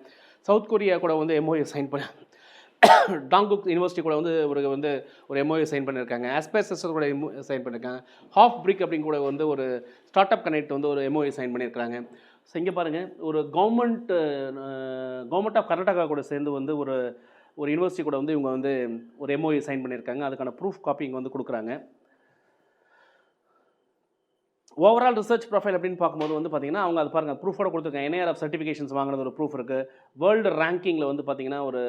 சவுத் கொரியா கூட வந்து எம்ஓஏ சைன் பண்ண, டாங்குக் யூனிவர்சிட்டி கூட வந்து ஒரு எம்ஓஏ சைன் பண்ணியிருக்காங்க. ஆஸ்பேசஸ் கூட சைன் பண்ணியிருக்காங்க. ஹாஃப் பிரிக் அப்படின்னு கூட வந்து ஒரு ஸ்டார்ட் அப் கனெக்ட் வந்து ஒரு எம்ஓஏ சைன் பண்ணியிருக்காங்க. ஸோ இங்கே பாருங்கள், ஒரு கவர்மெண்ட் ஆஃப் கர்நாடகா கூட சேர்ந்து வந்து ஒரு யூனிவர்சிட்டி கூட வந்து இவங்க வந்து ஒரு எம்ஓஏ சைன் பண்ணியிருக்காங்க. அதுக்கான ப்ரூஃப் காப்பி இங்கே வந்து கொடுக்குறாங்க. ஓவரால் ரிசர்ச் ப்ரொஃபைல் அப்படின்னு பார்க்கும்போது வந்து பார்த்தீங்கன்னா அவங்க அது பாருங்கள் ப்ரூஃபோட கொடுத்துருக்காங்க. NIRF சர்டிஃபிகேஷன்ஸ் வாங்கினது ஒரு ப்ரூஃப் இருக்குது. வேர்ல்டு ரேங்கிங்கில் வந்து பார்த்தீங்கன்னா ஒரு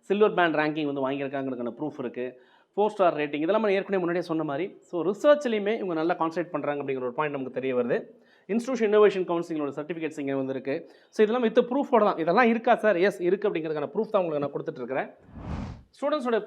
சில்வர் பேண்ட் ரேங்கிங் வந்து வாங்கியிருக்காங்கிறதுக்கான ப்ரூஃப் இருக்குது. 4 ஸ்டார் ரேட்டிங், இதெல்லாம் நம்ம ஏற்கனவே முன்னாடியே சொன்ன மாதிரி. ஸோ ரிசர்ச்லேயுமே இவங்க நல்லா கான்சன்ட்ரேட் பண்ணுறாங்க அப்படிங்கிற ஒரு பாயிண்ட் நமக்கு தெரிய வருது. இன்ஸ்டியூஷன் இன்னோவேஷன் கவுன்சிலோட சர்டிஃபிகேட்ஸ் இங்கே வந்துருக்கு. ஸோ இதெல்லாம் வித் ப்ரூஃபோட தான். இதெல்லாம் இருக்கா சார்? எஸ் இருக்குது அப்படிங்கிறதுக்கான ப்ரூஃப் தான் உங்களுக்கு நான் கொடுத்துட்ருக்கிறேன். ஸ்டூடெண்ட்ஸோட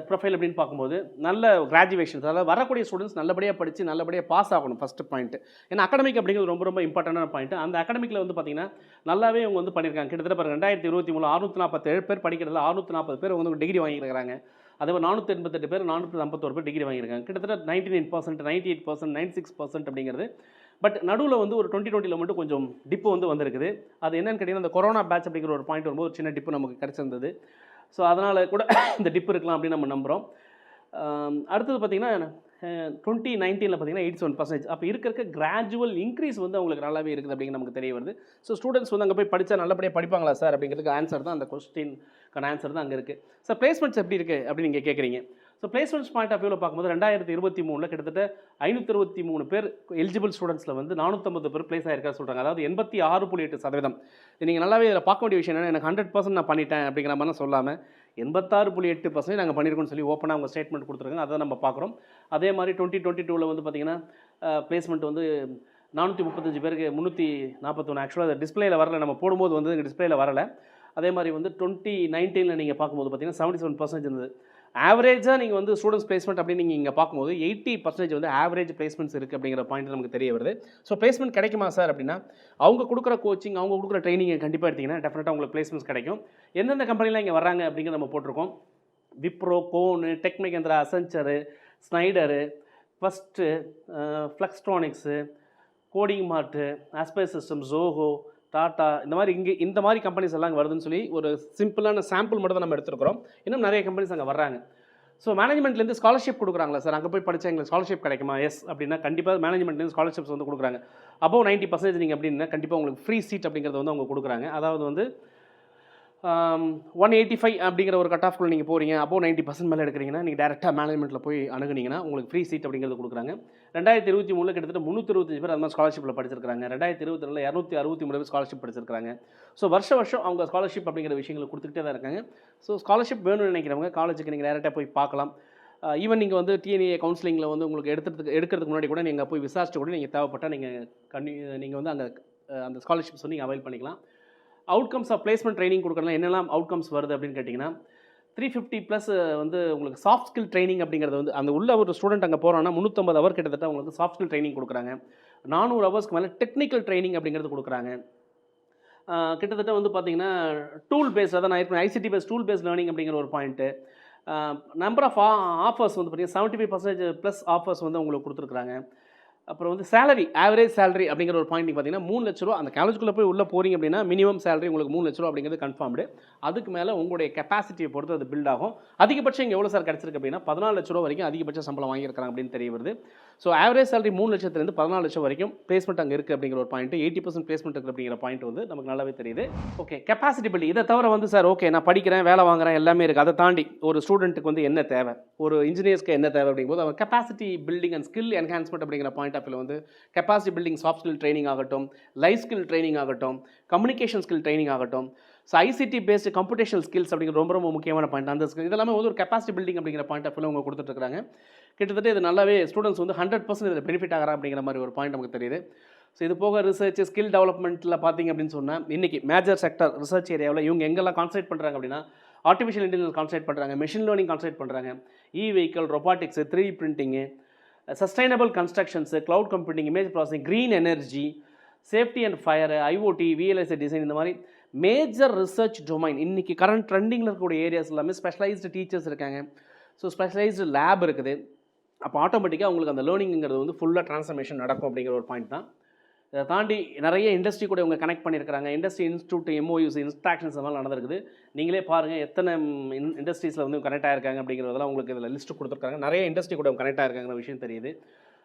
ப்ரொஃபைல் அப்படின்னு பார்க்கும்போது நல்ல கிராஜுவேஷன்ஸ், அதாவது வரக்கூடிய ஸ்டூடெண்ட்ஸ் நல்லபடியாக படித்து நல்லபடியாக பாஸ் ஆகணும் ஃபஸ்ட்டு பாயிண்ட்டு. ஏன்னா அகடமிக் அப்படிங்கிறது ரொம்ப ரொம்ப இம்பார்ட்டண்டான பாயிண்ட். அந்த அகடமிக்கில் வந்து பார்த்தீங்கன்னா நல்லாவே இவங்க வந்து பண்ணியிருக்காங்க. கிட்டத்தட்ட பாருங்கள் 2023 647 பேர் படிக்கிறதுல 640 பேர் வந்து டிகிரி வாங்கியிருக்கிறாங்க. அதே மாதிரி 488 பேர் 451 பேர் டிகிரி வாங்கியிருக்காங்க. கிட்டத்தட்ட 99%, 98%, 96% அப்படிங்கிறது. பட் நடுவில் வந்து ஒரு 2020 மட்டும் கொஞ்சம் டிப்பு வந்து வந்திருக்குது. அது என்னென்னு கேட்டிங்கன்னா, அந்த கொரோனா பேட்ச் அப்படிங்கிற ஒரு பாயிண்ட் வரும்போது ஒரு சின்ன டிப்பு நமக்கு கிடச்சிருந்தது. ஸோ அதனால் கூட இந்த டிப்பு இருக்கலாம் அப்படின்னு நம்ம நம்புகிறோம். அடுத்தது பார்த்திங்கன்னா 2019 பார்த்திங்கன்னா 87%. அப்போ இருக்க கிராஜுவல் இன்க்ரீஸ் வந்து அவங்களுக்கு நல்லாவே இருக்குது அப்படிங்கிற நமக்கு தெரிய வருது. ஸோ ஸ்டூடெண்ட்ஸ் வந்து அங்கே போய் படித்தா நல்லபடியாக படிப்பாங்களா சார் அப்படிங்கிறதுக்கு ஆன்சர் தான், அந்த கொஸ்டின்கான ஆன்சர் தான் அங்கே இருக்குது. சார் பிளேஸ்மெண்ட்ஸ் எப்படி இருக்குது அப்படின்னு நீங்கள் கேட்குறீங்க. ஸோ பிளேஸ்மெண்ட்ஸ் பாயிண்ட் ஆஃப் வியூவில் பார்க்கும்போது 2023 கிட்டத்தட்ட 523 பேர் எலிஜிபிள் ஸ்டூடெண்ட்ஸில் வந்து 450 பேர் பிளேஸ் ஆகிருக்கா சொல்கிறாங்க. அதாவது 86.8%. நீங்கள் நல்லாவே இதில் பார்க்க வேண்டிய விஷயம் என்னென்னா, எனக்கு 100% நான் பண்ணிட்டேன் அப்படிங்கிற மாதிரி சொல்லாமல் 86.8% நாங்கள் பண்ணியிருக்கோம்னு சொல்லி ஓப்பனாக அவங்க ஸ்டேட்மெண்ட் கொடுத்துருக்காங்க. அதை நம்ம பார்க்குறோம். அதே மாதிரி 2022 வந்து பார்த்திங்கன்னா பிளேஸ்மெண்ட் வந்து 435 பேருக்கு 341. ஆக்சுவலாக அது டிஸ்பிளேயில் வரல, நம்ம போடும்போது வந்து டிஸ்பிளேயில் வரலை. அதே மாதிரி வந்து 2019 நீங்கள் பார்க்கும்போது பார்த்திங்கன்னா 77% இருந்தது. ஆவரேஜாக நீங்கள் வந்து ஸ்டூடெண்ட்ஸ் பிளேஸ்மெண்ட் அப்படின்னு நீங்கள் இங்கே பார்க்கும்போது 80% வந்து ஆவரேஜ் பிளேஸ்மெண்ட்ஸ் இருக்குது அப்படிங்கிற பாயிண்ட் நமக்கு தெரிய வருது. ஸோ பிளேஸ்மெண்ட் கிடைக்குமா சார் அப்படின்னா, அவங்க கொடுக்குற கோச்சிங், அவங்க கொடுக்குற ட்ரைனிங்கை கண்டிப்பாக எடுத்திங்கன்னா டெஃபினட்டாக உங்களுக்கு பிளேஸ்மெண்ட்ஸ் கிடைக்கும். எந்தெந்த கம்பெனிலாம் இங்கே வராங்க அப்படிங்கிறத நம்ம போட்டிருக்கோம். Wipro, Kone, Tech Mahindra, Accenture, Schneider, first, Flextronics, Coding Mart, Aspire System, Zoho, Tata, இந்த மாதிரி கம்பெனிஸ் எல்லாம் அங்கே வருதுன்னு சொல்லி ஒரு சிம்பிளான சாம்பிள் மட்டும் தான் நம்ம எடுத்துருக்கிறோம். இன்னும் நிறைய கம்பெனிஸ் அங்கே வர்றாங்க. ஸோ மேனேஜ்மெண்ட்லேருந்து ஸ்காலர்ஷிப் கொடுக்குறாங்களா சார், அங்கே போய் படித்தா எங்களுக்கு ஸ்காலர்ஷிப் கிடைக்குமா? எஸ் அப்படின்னா கண்டிப்பாக மேனேஜ்மெண்ட்லேருந்து ஸ்காலர்ஷிப்ஸ் வந்து கொடுக்குறாங்க. அபவ் 90% நீங்கள் அப்படின்னா கண்டிப்பாக உங்களுக்கு ஃப்ரீ சீட் அப்படிங்கிறது வந்து அவங்க கொடுக்குறாங்க. அதாவது வந்து 185 அப்படிங்கிற ஒரு கட் ஆஃப்குள்ளே நீங்கள் போகிறீங்க, அபோவ் 90% மேலே எடுக்கிறீங்கன்னா நீங்கள் டேரெக்டாக மேனேஜ்மெண்ட்டில் போய் அணுகுனீங்கன்னா உங்களுக்கு ஃப்ரீ சீட் அப்படிங்கிறது கொடுக்குறாங்க. 2023 கிட்டத்தட்ட 325 பேர் அந்த மாதிரி ஸ்காலர்ஷிப்பில் படிச்சிருக்காங்க. 2022 263 பேர் ஸ்காலர்ஷிப் படிச்சிருக்காங்க. ஸோ வருஷம் அவங்க ஸ்காலர்ஷிப் அப்படிங்கிற விஷயங்களை கொடுத்துக்கிட்டே தான் இருக்காங்க. ஸோ ஸ்காலர்ஷிப் வேணும்னு நினைக்கிறவங்க காலேஜுக்கு நீங்கள் டேரெக்டாக போய் பார்க்கலாம். ஈவன் நீங்கள் வந்து TNA கவுன்சிலிங்கில் வந்து உங்களுக்கு எடுக்கிறதுக்கு முன்னாடி கூட நீங்கள் போய் விசாரிச்சு கூட நீங்கள் தேவைப்பட்டால் நீங்கள் வந்து அந்த ஸ்காலர்ஷிப்ஸ் வந்து நீங்கள் அவைல் பண்ணிக்கலாம். அவுட்கம்ஸ் ஆஃப் பிளேஸ்மெண்ட் ட்ரைனிங் கொடுக்குறதுல என்னெல்லாம் அவுட்கம்ஸ் வருது அப்படின்னு கேட்டிங்கன்னா, 350+ வந்து உங்களுக்கு சாஃப்ட் ஸ்கில் ட்ரைனிங் அப்படிங்கிறது வந்து அந்த உள்ள ஒரு ஸ்டூடெண்ட் அங்கே போகிறான்னா 350 ஹவர் கிட்டத்தட்ட உங்களுக்கு சாஃப்ட் ஸ்கில் ட்ரைனிங் கொடுக்குறாங்க. 400 ஹவர்ஸ்க்கு மேலே டெக்னிக்கல் ட்ரைனிங் அப்படிங்கிறது கொடுக்குறாங்க. கிட்டத்தட்ட வந்து பார்த்திங்கன்னா டூல் பேஸ்ட், அதான் நான் ஏற்கனவே ICT based tool based learning அப்படிங்கிற ஒரு பாயிண்ட்டு. நம்பர் ஆஃப் ஆஃபர்ஸ் வந்து பார்த்திங்கன்னா 75%+ ஆஃபர்ஸ் வந்து உங்களுக்கு கொடுத்துருக்குறாங்க. அப்புறம் வந்து சேலரி, ஆவரேஜ் சேலரி அப்படிங்கிற ஒரு பாயிண்ட் பார்த்தீங்கன்னா 3 லட்ச ரூபா. அந்த காலேஜுக்குள்ளே போய் உள்ளே போகிறீங்க அப்படின்னா மினிமம் சேலரி உங்களுக்கு 3 லட்ச ரூபா அப்படிங்கிறது கன்ஃபார்ம்டு. அதுக்கு மேலே உங்களுடைய கெப்பாசிட்டியை பொறுத்து அது பில்ட் ஆகும். அதிகபட்சம் இங்கே எவ்வளோ சார் கிடச்சிருக்கு அப்படின்னா 14 லட்ச ரூபா வரைக்கும் அதிகபட்ச சம்பளம் வாங்கியிருக்காங்க அப்படின்னு தெரிய வருது. ஸோ ஆவரேஜ் சேலரி 3 லட்சத்துலேருந்து 14 லட்சம் வரைக்கும் பிளேஸ்மெண்ட் அங்கே இருக்குது அப்படிங்கிற ஒரு பாயிண்ட், 80% பிளேஸ்மெண்ட் இருக்குது அப்படிங்கிற பாயிண்ட் வந்து நமக்கு நல்லாவே தெரியுது. ஓகே, கெப்பாசிட்டி பில்டிங் இதை தவிர வந்து சார் ஓகே நான் படிக்கிறேன், வேலை வாங்குறேன், எல்லாமே இருக்குது. அதை தாண்டி ஒரு ஸ்டூடெண்ட்டுக்கு வந்து என்ன தேவை, ஒரு இன்ஜினியர்ஸ்க்கு என்ன தேவை அப்படிங்கும்போது அவங்க capacity building and skill enhancement அப்படிங்கிற பாயிண்ட் ஆஃப் வியூவில் வந்து capacity building, soft skill training ஆகட்டும், லைஃப் ஸ்கில் ட்ரைனிங் ஆகட்டும், கம்யூனிகேஷன் ஸ்கில் ட்ரைனிங் ஆகட்டும், so ICT based computational skills அப்படிங்கிற ரொம்ப ரொம்ப முக்கியமான பாயிண்ட். அந்த ஸ்கில் இதெல்லாமே வந்து ஒரு கெப்பாசிட்டி பில்டிங் அப்படிங்கிற பாயிண்ட் ஆஃப் வியூவில் அவங்க கொடுத்துட்ருக்காங்க. கிட்டத்தட்ட இது நல்லாவே ஸ்டூடெண்ட்ஸ் வந்து 100% இதில் பெனிஃபிட் ஆகிறா அப்படிங்கிற மாதிரி ஒரு பாயிண்ட் நமக்கு தெரியுது. ஸோ இது போக ரிசர்ச் ஸ்கில் டெவலப்மெண்ட்டில் பார்த்தீங்க அப்படின்னு சொன்னால் இன்றைக்கி மேஜர் செக்டர் ரிசர்ச் ஏரியாவில் இவங்க எங்கெல்லாம் கான்சன்ட்ரேட் பண்ணுறாங்க அப்படின்னா ஆர்டிஃபிஷியல் இன்டெலிஜென்ஸ் கான்சன்ட்ரேட் பண்ணுறாங்க, மெஷின் லேர்னிங் கான்சன்ட்ரேட் பண்ணுறாங்க, vehicle, robotics, 3D printing, sustainable constructions, cloud computing, image processing, green energy, safety and fire, IoT, VLSI design, இந்த மாதிரி மேஜர் ரிசர்ச் டொமைன் இன்றைக்கி கரண்ட் ட்ரெண்டிங்கில் இருக்கக்கூடிய ஏரியாஸ் எல்லாமே ஸ்பெஷலைஸ்டு டீச்சர்ஸ் இருக்காங்க. ஸோ ஸ்பெஷலைஸ்டு லேப் இருக்குது. அப்போ ஆட்டோமேட்டிக்காக உங்களுக்கு அந்த லேர்னிங்கிறது வந்து ஃபுல்லாக ட்ரான்ஸ்ஃபர்மேஷன் நடக்கும் அப்படிங்கிற ஒரு பாயிண்ட் தான். இதை தாண்டி நிறைய இண்டஸ்ட்ரி கூட இவங்க கனெக்ட் பண்ணியிருக்கிறாங்க. இண்டஸ்ட்ரி இன்ஸ்டியூட், MOUs, இன்ஸ்ட்ராக்ஷன்ஸ் எல்லாம் நடந்திருக்குது. நீங்களே பாருங்கள் எத்தனை இண்டஸ்ட்ரீஸில் வந்து கனெக்ட் ஆகிருக்காங்க அப்படிங்கிறதெல்லாம் உங்களுக்கு இதில் லிஸ்ட்டு கொடுத்துருக்காங்க. நிறைய இண்டஸ்ட்ரி கூட கனெக்ட் ஆகிருக்காங்கிற விஷயம் தெரியுது.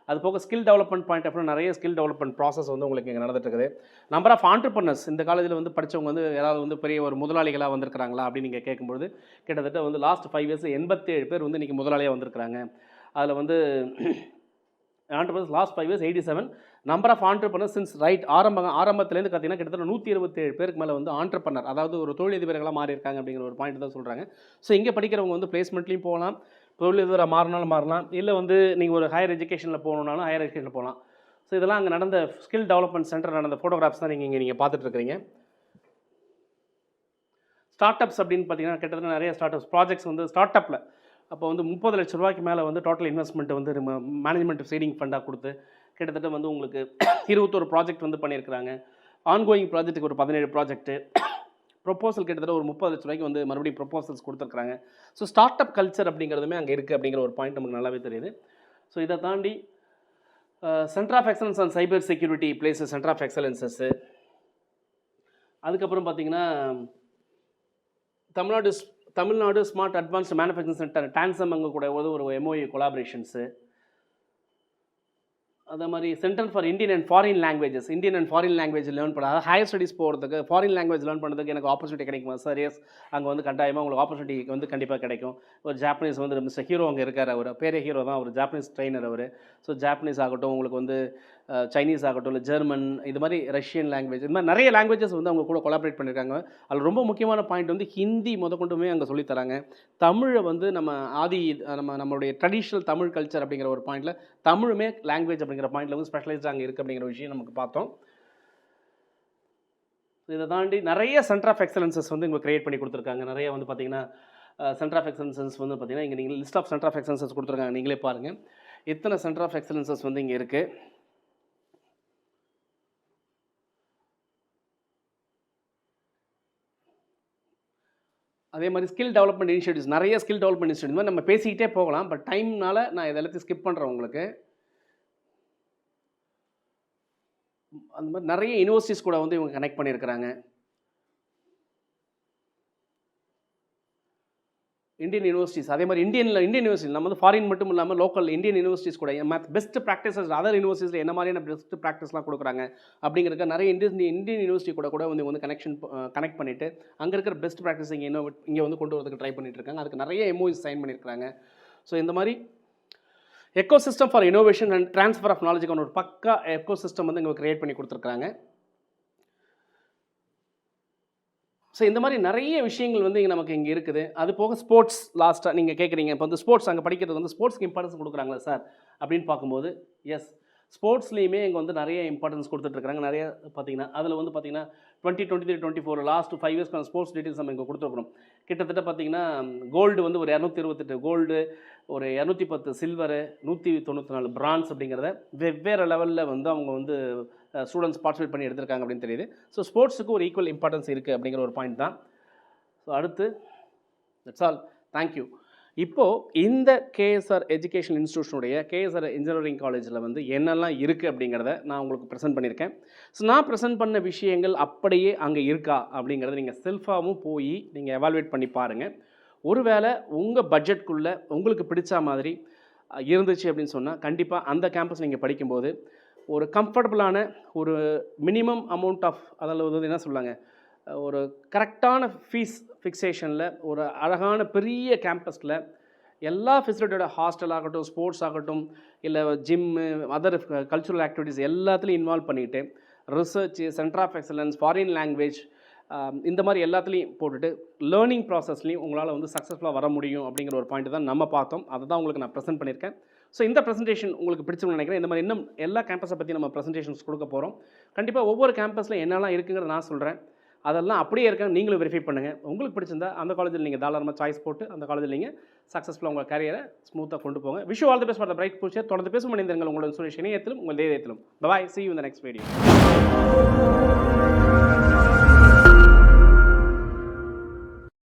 அது போக ஸ்கில் டெவலப்மெண்ட் பாயிண்ட் ஆஃப் நிறைய ஸ்கில் டெவலப்மெண்ட் ப்ராசஸ் வந்து உங்களுக்கு இங்கே நடந்துட்டு இருக்குது. நம்பர் ஆஃப் ஆண்டர்பிரனர்ஸ் இந்த காலேஜில் வந்து படித்தவங்க வந்து யாராவது வந்து பெரிய ஒரு முதலாளிகளாக வந்திருக்கிறாங்களா அப்படின்னு நீங்கள் கேட்கும்போது கிட்டத்தட்ட வந்து லாஸ்ட் 5 இயர்ஸ் 87 பேர் வந்து இன்றைக்கி முதலாளியாக வந்திருக்கிறாங்க. அதில் வந்து entrepreneurs last 5 years 87. Number of entrepreneurs since ஆரம்பத்துலேருந்து பார்த்தீங்கன்னா கிட்டத்தட்ட 127 பேருக்கு மேலே வந்து ஆண்டர்பிரனர், அதாவது ஒரு தொழிலதிபர்களாக மாறி இருக்காங்க அப்படிங்கிற ஒரு பாயிண்ட் தான் சொல்கிறாங்க. ஸோ இங்கே படிக்கிறவங்க வந்து பிளேஸ்மெண்ட்லேயும் போகலாம், தொழிலதிபராக மாறலாம், இல்லை வந்து நீங்கள் ஒரு ஹையர் எஜுகேஷனில் போகணுன்னாலும் ஹையர் எஜுகேஷனில் போகலாம். ஸோ இதெல்லாம் அங்கே நடந்த ஸ்கில் டெவலப்மெண்ட் சென்டர் நடந்த ஃபோட்டோகிராஃப்ஸ் தான் நீங்கள் பார்த்துட்ருக்கிறீங்க. ஸ்டார்ட் அப்ஸ் அப்படின்னு பார்த்தீங்கன்னா கிட்டத்தட்ட நிறைய ஸ்டார்ட் அப்ஸ் ப்ராஜெக்ட்ஸ் வந்து ஸ்டார்ட் அப்பில் அப்போ வந்து 30 லட்ச ரூபாய்க்கு மேலே வந்து டோட்டல் இன்வெஸ்ட்மெண்ட் வந்து மேனேஜ்மெண்ட் சீடிங் ஃபண்டாக கொடுத்து கிட்டத்தட்ட வந்து உங்களுக்கு 21 ப்ராஜெக்ட் வந்து பண்ணியிருக்கிறாங்க. ஆன்கோயிங் ப்ராஜெக்ட்டுக்கு ஒரு 17 ப்ராஜெக்ட்டு, ப்ரொப்போசல் கிட்டத்தட்ட ஒரு 30 லட்ச ரூபாய்க்கு வந்து மறுபடியும் ப்ரொப்போசல்ஸ் கொடுத்துருக்காங்க. ஸோ ஸ்டார்ட் அப் கல்ச்சர் அப்படிங்கிறதுமே அங்கே இருக்குது அப்படிங்கிற ஒரு பாயிண்ட் நமக்கு நல்லாவே தெரியுது. ஸோ இதை தாண்டி centre of excellence and cyber security places centre of excellences. அதுக்கப்புறம் பார்த்தீங்கன்னா Tamil Nadu smart advanced manufacturing centre TANSAM அங்கே கூட ஒரு MOU கொலாபரேஷன்ஸு. அதே மாதிரி centre for Indian and foreign languages learn பண்ண, அதாவது ஹையர் ஸ்டடீஸ் போகிறதுக்கு ஃபாரின் லாங்குவேஜ் லேர்ன் பண்ணுறதுக்கு எனக்கு ஆப்பர்ச்சுனிட்டி கிடைக்குமா சார்? எஸ், அங்கே வந்து கட்டாயமாக உங்களுக்கு ஆப்பர்ச்சுனிட்டி வந்து கண்டிப்பாக கிடைக்கும். ஒரு ஜாப்பனீஸ் வந்து மிஸ்டர் ஹீரோ அங்கே இருக்கார், அவர் பேரே ஹீரோ தான், ஒரு ஜாப்பனீஸ் ட்ரெயினர் அவர். ஸோ ஜாப்பனீஸ் ஆகட்டும், உங்களுக்கு வந்து சைனீஸ் ஆகட்டும், இல்லை ஜெர்மன், இது மாதிரி ரஷ்யன் லாங்குவேஜ், இது மாதிரி நிறைய லாங்குவேஜஸ் வந்து அவங்க கூட கொலாபரேட் பண்ணியிருக்காங்க. அதில் ரொம்ப முக்கியமான பாயிண்ட் வந்து ஹிந்தி கொண்டுமே அங்கே சொல்லித்தராங்க. தமிழை வந்து நம்மளுடைய ட்ரெடிஷ்னல் தமிழ் கல்ச்சர் அப்படிங்கிற ஒரு பாயிண்டில் தமிழுமே லாங்குவேஜ் அப்படிங்கிற பாயிண்டில் வந்து ஸ்பெஷலைஸ்டாக அங்கே இருக்குது அப்படிங்கிற விஷயம் நமக்கு பார்த்தோம். இதை தாண்டி நிறைய சென்டர் ஆஃப் எக்ஸலன்சஸ் வந்து இங்கே கிரியேட் பண்ணி கொடுத்துருக்காங்க. நிறைய வந்து பார்த்தீங்கன்னா சென்டர் ஆஃப் எக்ஸலன்சஸ் வந்து பார்த்தீங்கன்னா இங்கே நீங்கள் list of centre of excellences கொடுத்துருக்காங்க. நீங்களே பாருங்கள் இத்தனை சென்டர் ஆஃப் எக்ஸலன்சஸ் வந்து இங்கே இருக்குது. அதே மாதிரி ஸ்கில் டெவலப்மெண்ட் இனிஷியேட்டிவ்ஸ், நிறைய ஸ்கில் டெவலப்மெண்ட் இனிஷியேட்டிவ் மாதிரி நம்ம பேசிக்கிட்டே போகலாம். பட் டைம்னால நான் இதை எல்லாத்தையும் ஸ்கிப் பண்ணுறேன் உங்களுக்கு. அந்த மாதிரி நிறைய யூனிவர்சிட்டிஸ் கூட வந்து இவங்க கனெக்ட் பண்ணியிருக்கிறாங்க. இந்தியன் யூனிவர்சிட்டிஸ், அதே மாதிரி இந்தியன் யூனிவர்சிட்டி, நம்ம வந்து ஃபாரின் மட்டும் இல்லாமல் லோக்கல் இந்தியன் யூனிவர்சிட்டிஸ் கூட பெஸ்ட் ப்ராக்டிசஸ் அதர் யூனிவர்சிட்டியில் என்ன மாதிரியான பெஸ்ட் ப்ராக்டிஸ்லாம் கொடுக்குறாங்க அப்படிங்கிறக்க நிறைய இந்தியன் யூனிவர்சிட்டி கூட வந்து கனெக்ட் பண்ணிவிட்டு அங்கே இருக்கிற பெஸ்ட் ப்ராக்டிஸ் இங்கே வந்து கொண்டு வரதுக்கு ட்ரை பண்ணிட்டு இருக்காங்க. அதுக்கு நிறைய MOUs சைன் பண்ணியிருக்காங்க. ஸோ இந்த மாதிரி ecosystem for innovation and transfer of நாலேஜுக்கான ஒரு பக்கா எக்கோசிஸ்டம் வந்து இங்கே கிரியேட் பண்ணி கொடுத்துருக்காங்க. ஸோ இந்த மாதிரி நிறைய விஷயங்கள் வந்து நமக்கு இங்கே இருக்குது. அது போக ஸ்போர்ட்ஸ், லாஸ்ட்டாக நீங்கள் கேட்குறீங்க இப்போ வந்து ஸ்போர்ட்ஸ் அங்கே படிக்கிறது வந்து ஸ்போர்ட்ஸ்க்கு இம்பார்ட்டன்ஸ் கொடுக்குறாங்களா சார் அப்படின்னு பார்க்கும்போது, எஸ், ஸ்போர்ட்ஸ்லேயுமே இங்கே வந்து நிறைய இம்பார்ட்டன்ஸ் கொடுத்துட்ருக்காங்க. நிறைய பார்த்தீங்கன்னா அதில் வந்து பார்த்தீங்கன்னா 2023-24 லாஸ்ட் 5 இயர்ஸ்க்கான ஸ்போர்ட்ஸ் டீட்டெயில்ஸ் நம்ம இங்கே கொடுத்துருக்குறோம். கிட்டத்தட்ட பார்த்தீங்கன்னா கோல்டு வந்து ஒரு 228 கோல்டு, ஒரு 210 சில்வரு, 194 பிரான்ஸ் அப்படிங்கிறத வெவ்வேறு லெவலில் வந்து அவங்க வந்து ஸ்டூடெண்ட்ஸ் பார்ட்டிசிபேட் பண்ணி எடுத்திருக்காங்க அப்படின்னு தெரியுது. ஸோ ஸ்போர்ட்ஸுக்கு ஒரு ஈக்குவல் இம்பார்ட்டன்ஸ் இருக்குது அப்படிங்கிற ஒரு பாயிண்ட் தான். ஸோ அடுத்து தட்ஸ் ஆல், தேங்க்யூ. இப்போது இந்த KSR எஜுகேஷன் இன்ஸ்டியூஷனுடைய KSR இன்ஜினியரிங் காலேஜில் வந்து என்னெல்லாம் இருக்குது அப்படிங்கிறத நான் உங்களுக்கு ப்ரெசென்ட் பண்ணியிருக்கேன். ஸோ நான் ப்ரெசென்ட் பண்ண விஷயங்கள் அப்படியே அங்கே இருக்கா அப்படிங்கிறத நீங்கள் செல்ஃபாகவும் போய் நீங்கள் எவாலுவேட் பண்ணி பாருங்கள். ஒருவேளை உங்கள் பட்ஜெட்குள்ளே உங்களுக்கு பிடிச்ச மாதிரி இருந்துச்சு அப்படின்னு சொன்னால் கண்டிப்பாக அந்த கேம்பஸ் நீங்கள் படிக்கும்போது ஒரு கம்ஃபர்டபுளான ஒரு மினிமம் அமௌண்ட் ஆஃப், அதாவது என்ன சொல்லுவாங்க, ஒரு கரெக்டான ஃபீஸ் ஃபிக்ஸேஷனில் ஒரு அழகான பெரிய கேம்பஸில் எல்லா ஃபெசிலிட்டியோட ஹாஸ்டல் ஆகட்டும், ஸ்போர்ட்ஸ் ஆகட்டும், இல்லை ஜிம்மு, அதர் கல்ச்சுரல் ஆக்டிவிட்டீஸ் எல்லாத்துலேயும் இன்வால்வ் பண்ணிவிட்டு research, centre of excellence, foreign language, இந்த மாதிரி எல்லாத்துலேயும் போட்டுட்டு லேர்னிங் ப்ராசஸ்லையும் உங்களால் வந்து சக்ஸஸ்ஃபுல்லாக வர முடியும் அப்படிங்கிற ஒரு பாயிண்ட் தான் நம்ம பார்த்தோம். அதை தான் உங்களுக்கு நான் ப்ரெசென்ட் பண்ணியிருக்கேன். ஸோ இந்த ப்ரெசன்டேஷன் உங்களுக்கு பிடிச்சிருக்கும்னு நினைக்கிறேன். இந்த மாதிரி இன்னும் எல்லா கேம்பஸை பற்றி நம்ம ப்ரெசன்டேஷன்ஸ் கொடுக்க போகிறோம். கண்டிப்பாக ஒவ்வொரு கேம்பஸில் என்னெல்லாம் இருக்குங்கிறத நான் சொல்கிறேன். அதெல்லாம் அப்படியே இருக்கான்னு நீங்களும் வெரிஃபை பண்ணுங்கள். உங்களுக்கு பிடிச்சிருந்தா அந்த காலேஜில் நீங்கள் தாராளமாக சாய்ஸ் போட்டு அந்த காலேஜில் நீங்கள் சக்ஸஸ்ஃபுல்லாக உங்கள் கரியரை ஸ்மூத்தாக கொண்டு போங்க. Wish you all the best for the bright future. தொடர்ந்து பேசும் மனிதர்கள் உங்களோட சுரேஷ் இணையத்திலும் உங்கள் தைரியத்திலும். Bye, see you in the next video.